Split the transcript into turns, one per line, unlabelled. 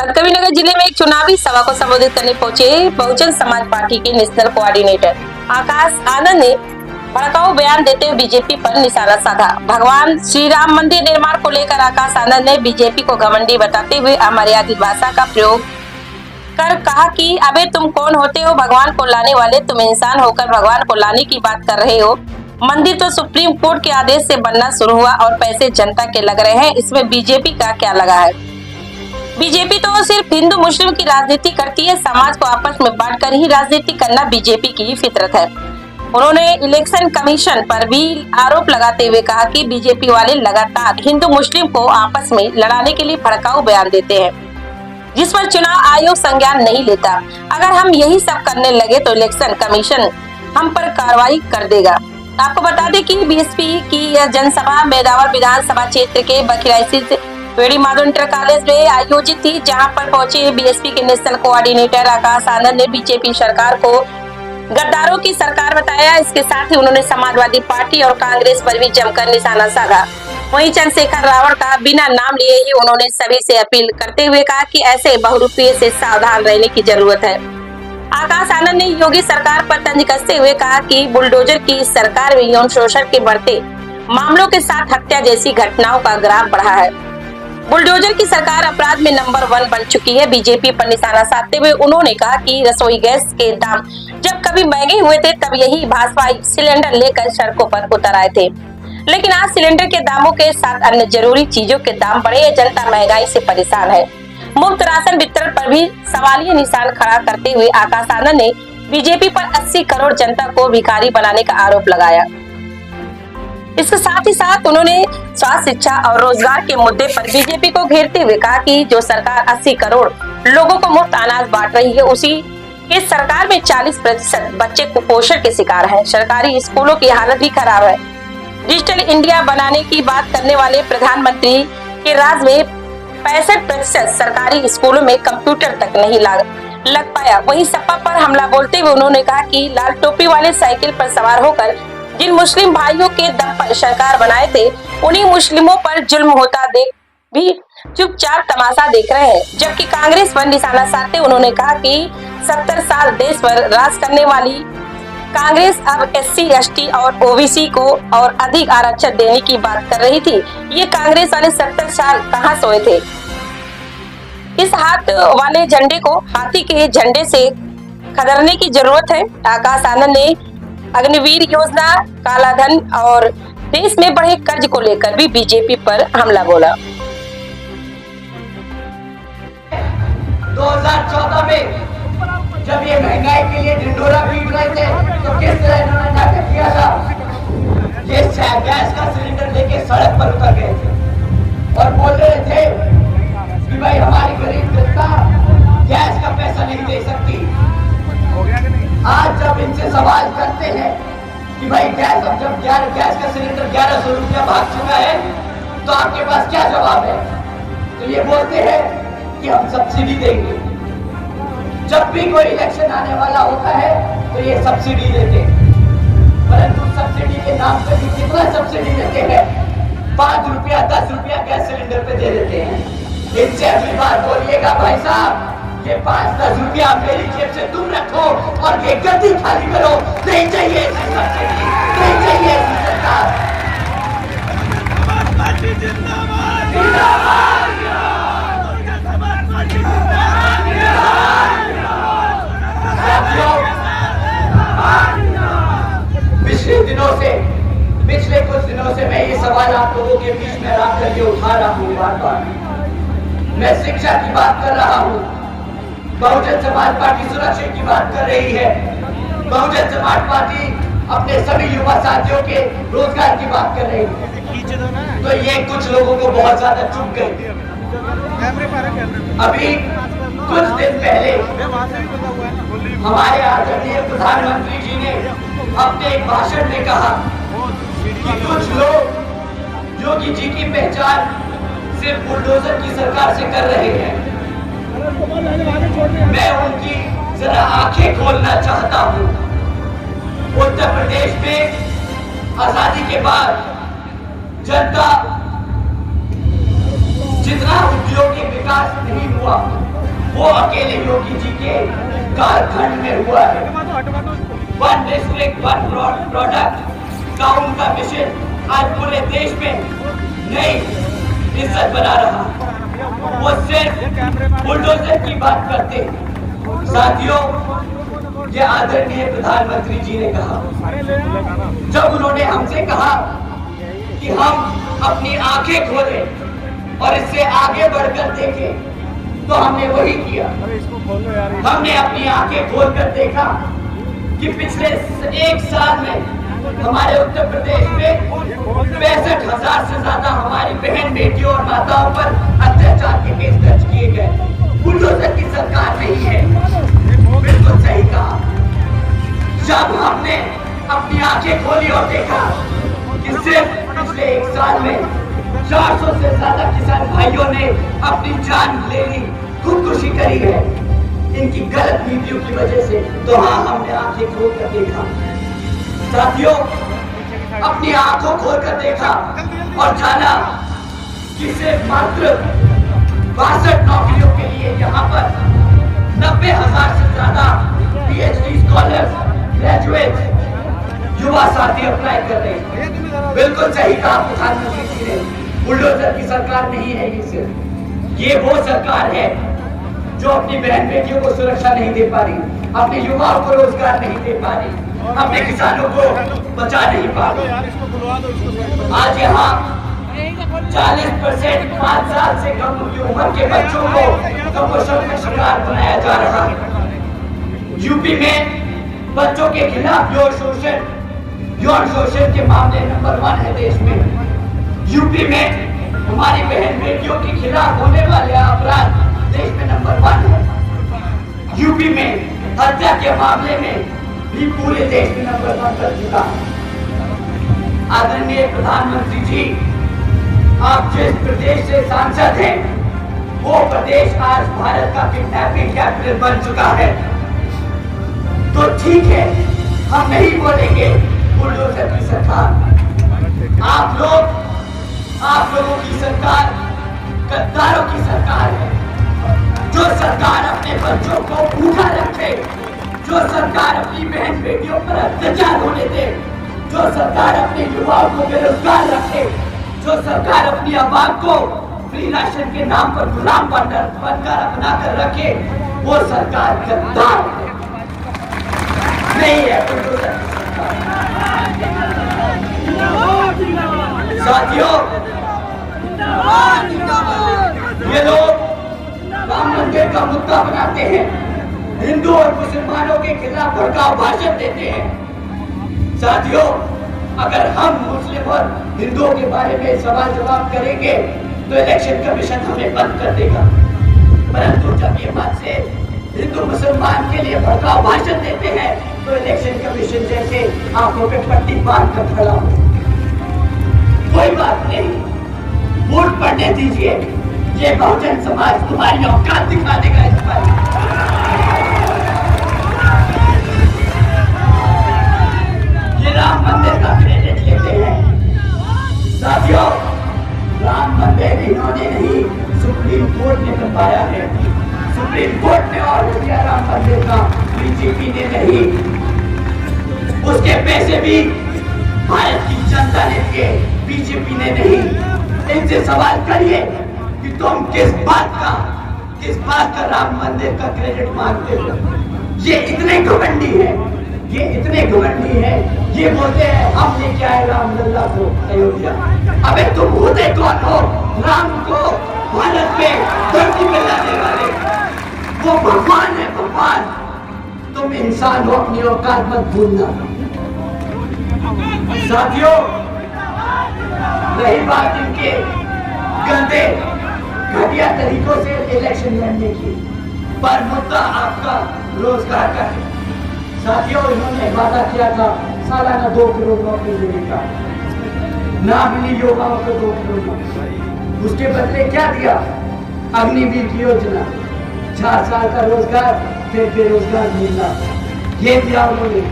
संतकबीरनगर जिले में एक चुनावी सभा को संबोधित करने पहुंचे बहुजन समाज पार्टी के नेशनल कोऑर्डिनेटर आकाश आनंद ने भड़काऊ बयान देते हुए बीजेपी पर निशाना साधा। भगवान श्री राम मंदिर निर्माण को लेकर आकाश आनंद ने बीजेपी को घमंडी बताते हुए अमर्यादित भाषा का प्रयोग कर कहा कि अबे तुम कौन होते हो भगवान को लाने वाले, तुम इंसान होकर भगवान को लाने की बात कर रहे हो। मंदिर तो सुप्रीम कोर्ट के आदेश से बनना शुरू हुआ और पैसे जनता के लग रहे हैं, इसमें बीजेपी का क्या लगा है। बीजेपी तो सिर्फ हिंदू मुस्लिम की राजनीति करती है, समाज को आपस में बांटकर ही राजनीति करना बीजेपी की फितरत है। उन्होंने इलेक्शन कमीशन पर भी आरोप लगाते हुए कहा कि बीजेपी वाले लगातार हिंदू मुस्लिम को आपस में लड़ाने के लिए भड़काऊ बयान देते हैं, जिस पर चुनाव आयोग संज्ञान नहीं लेता। अगर हम यही सब करने लगे तो इलेक्शन कमीशन हम पर कार्रवाई कर देगा। आपको बता दें कि बीएसपी की यह जनसभा मेदावर विधानसभा क्षेत्र के बखिरा स्थित वेड़ी माधव इंटर कॉलेज में आयोजित थी, जहां पर पहुंचे बीएसपी के नेशनल कोऑर्डिनेटर आकाश आनंद ने बीजेपी सरकार को गद्दारों की सरकार बताया। इसके साथ ही उन्होंने समाजवादी पार्टी और कांग्रेस पर भी जमकर निशाना साधा। वहीं चंद्रशेखर रावण का बिना नाम लिए ही उन्होंने सभी से अपील करते हुए कहा कि ऐसे बहुरूपीय से सावधान रहने की जरूरत है। आकाश आनंद ने योगी सरकार पर तंज कसते हुए कहा कि बुलडोजर की सरकार में यौन शोषण के बढ़ते मामलों के साथ हत्या जैसी घटनाओं का ग्राफ बढ़ा है। बुलडोजर की सरकार अपराध में नंबर 1 बन चुकी है। बीजेपी पर निशाना साधते हुए उन्होंने कहा कि रसोई गैस के दाम जब कभी महंगे हुए थे तब यही भाजपा सिलेंडर लेकर सड़कों पर उतर आए थे, लेकिन आज सिलेंडर के दामों के साथ अन्य जरूरी चीजों के दाम बढ़े, जनता महंगाई से परेशान है। मुफ्त राशन वितरण पर भी सवालिया निशान खड़ा करते हुए आकाश आनंद ने बीजेपी पर 80 करोड़ जनता को भिखारी बनाने का आरोप लगाया। इसके साथ ही साथ उन्होंने स्वास्थ्य, शिक्षा और रोजगार के मुद्दे पर बीजेपी को घेरते हुए कहा कि जो सरकार 80 करोड़ लोगों को मुफ्त अनाज बांट रही है, उसी के सरकार में 40% बच्चे कुपोषण के शिकार हैं। सरकारी स्कूलों की हालत भी खराब है। डिजिटल इंडिया बनाने की बात करने वाले प्रधानमंत्री के राज में 65% सरकारी स्कूलों में कंप्यूटर तक नहीं लग पाया। वहीं सपा पर हमला बोलते हुए उन्होंने कहा कि लाल टोपी वाले साइकिल पर सवार होकर जिन मुस्लिम भाइयों के दम पर सरकार बनाए थे, उन्हीं मुस्लिमों पर जुल्म होता देख भी चुपचाप तमाशा देख रहे हैं। जबकि कांग्रेस पर निशाना साधते उन्होंने कहा कि 70 साल देश पर राज करने वाली कांग्रेस अब SC, ST और OBC को और अधिक आरक्षण देने की बात कर रही थी। ये कांग्रेस वाले 70 साल कहाँ सोए थे। इस हाथ वाले झंडे को हाथी के झंडे से खदेड़ने की जरूरत है। आकाश आनंद ने अग्निवीर योजना, कालाधन और देश में बढ़े कर्ज को लेकर भी बीजेपी पर हमला बोला।
2014 में जब ये महंगाई के लिए ढिंढोरा पीट रहे थे तो किस तरह इन्होंने नाटक किया था। ये गैस का सिलेंडर लेके सड़क पर उतर गए थे और बोल रहे थे कि भाई हमारी गरीब जनता गैस का पैसा नहीं दे सकती। आज जब इनसे सवाल करते हैं कि भाई गैस अब जब गैस का सिलेंडर 1100 रुपया भाग चुका है तो आपके पास क्या जवाब है, तो ये बोलते हैं कि हम सब्सिडी देंगे। जब भी कोई इलेक्शन आने वाला होता है तो ये सब्सिडी देते हैं, परंतु सब्सिडी के नाम पर भी कितना सब्सिडी देते हैं, 5 रुपया 10 रुपया गैस सिलेंडर पे दे देते हैं। इनसे अगली बार बोलिएगा भाई साहब ये 5-10 रुपया मेरी जेब से तुम रखो और ये गद्दी खाली करो, नहीं चाहिए सब्सिडी, नहीं चाहिए सरकार। पिछले कुछ दिनों से मैं ये सवाल आप लोगों के बीच में रख करके उठा रहा हूँ बार-बार। मैं शिक्षा की बात कर रहा हूँ, बहुजन समाज पार्टी सुरक्षा की बात कर रही है, बहुजन समाज पार्टी अपने सभी युवा साथियों के रोजगार की बात कर रही है। तो ये कुछ लोगों को बहुत ज्यादा चुप गई। अभी कुछ दिन पहले हमारे आदरणीय प्रधानमंत्री जी ने अपने एक भाषण में कहा कि कुछ लोग योगी जी की पहचान सिर्फ बुलडोजर की सरकार से कर रहे हैं। मैं उनकी जरा आंखें खोलना चाहता हूं। उत्तर प्रदेश में आजादी के बाद जनता जितना उद्योग के विकास नहीं हुआ वो अकेले योगी जी के कालखंड में हुआ है। वन डिस्ट्रिक्ट वन प्रोडक्ट का उनका मिशन आज पूरे देश में नई इज्जत बना रहा। वो सिर्फ बुलडोजर की बात करते। साथियों, ये आदरणीय प्रधानमंत्री जी ने कहा, जब उन्होंने हमसे कहा कि हम अपनी आंखें खोलें और इससे आगे बढ़कर देखें, तो हमने वही किया। हमने अपनी आंखें खोलकर देखा कि पिछले एक साल में हमारे उत्तर प्रदेश में 65,000 से ज्यादा हमारी बहन बेटियों और माताओं पर अत्याचार के केस दर्ज किए गए। बुलडोजर की सरकार नहीं है। बिल्कुल सही कहा। जब हमने अपनी आंखें खोली और देखा कि सिर्फ पिछले एक साल में 400 से ज्यादा किसान भाइयों ने अपनी जान ले ली, खुदकुशी करी है इनकी गलत नीतियों की वजह से, तो हाँ, हमने आंखें खोल कर देखा। साथियों, अपनी आंखों खोल कर देखा और जाना कि सिर्फ मात्र 62 नौकरियों के लिए यहाँ पर 90,000 से ज्यादा PhD स्कॉलर्स, ग्रेजुएट युवा साथी अप्लाई कर रहे हैं। बिल्कुल सही कहा प्रधानमंत्री जी ने, बुलडोजर की सरकार नहीं है ये सिर्फ। ये वो सरकार है जो अपनी बहन बेटियों को सुरक्षा नहीं दे पा रही, अपने युवाओं को रोजगार नहीं दे पा रही, अपने किसानों को बचा नहीं पा रही। आज यहाँ 40% 5 साल से कम की उम्र के बच्चों को कुपोषण का शिकार बनाया जा रहा है। यूपी में बच्चों के खिलाफ यौन शोषण के मामले नंबर 1 है देश में। यूपी में हमारी बहन बेटियों के खिलाफ होने वाले अपराध देश में नंबर 1 है। यूपी में हत्या के मामले में भी पूरे देश में नंबर 1 कर चुका है। आदरणीय प्रधानमंत्री जी, आप जिस प्रदेश से सांसद हैं, वो प्रदेश आज भारत का किडनैपिंग कैपिटल बन चुका है। तो ठीक है, हम नहीं बोलेंगे बुलडोजर की सरकार। आप लोगों की सरकार गद्दारों की सरकार है। जो सरकार अपने बच्चों को भूखा रखे, जो सरकार अपनी बहन बेटियों पर अत्याचार होने दे, जो सरकार अपने युवाओं को बेरोजगार रखे, जो सरकार अपनी आवाम को फ्री राशन के नाम पर गुलाम बनकर अपनाकर रखे, वो सरकार गद्दार है, नहीं है बुलडोजर की सरकार। साथियों, ये लोग राम मंदिर का मुद्दा बनाते हैं, हिंदू और मुसलमानों के खिलाफ भड़काऊ भाषण देते हैं। साथियों, अगर हम मुस्लिम और हिंदुओं के बारे में सवाल जवाब करेंगे तो इलेक्शन कमीशन हमें बंद कर देगा। परंतु जब ये बात से हिंदू मुसलमान के लिए भड़काऊ भाषण देते हैं तो इलेक्शन कमीशन जैसे आंखों पे पट्टी बांध कर खड़ा हो। कोई बात नहीं, वोट पड़ने दीजिए, ये बहुजन समाज तुम्हारी औकात दिखा देगा इस पर। ये राम मंदिर का क्रेडिट लेते हैं। साथियों, राम मंदिर इन्होंने नहीं, सुप्रीम कोर्ट ने बनवाया है। सुप्रीम कोर्ट ने ऑर्डर दिया राम मंदिर का, बीजेपी ने नहीं। उसके पैसे भी भारत की जनता ने दिए, बीजेपी ने नहीं। इनसे सवाल करिए कि तुम किस बात का राम मंदिर का क्रेडिट मांगते हो। ये इतने घमंडी है, ये बोलते हैं हम लेके आए रामलला को अयोध्या। अबे तुम होते कौन हो राम को भारत में धरती पे लाने वाले? वो भगवान है, भगवान। तुम इंसान हो, अपनी औकात मत भूलना। साथियों, रही बात इनके गंदे घटिया तरीकों से इलेक्शन लड़ने की, पर मुद्दा आपका रोजगार का है। साथियों, इन्होंने वादा किया था सालाना 2 करोड़ नौकरी देने का, ना मिली युवाओं को 2 करोड़। उसके बदले क्या दिया? अग्निवीर की योजना, 4 साल का रोजगार, फिर बेरोजगार मिलना, ये दिया उन्होंने।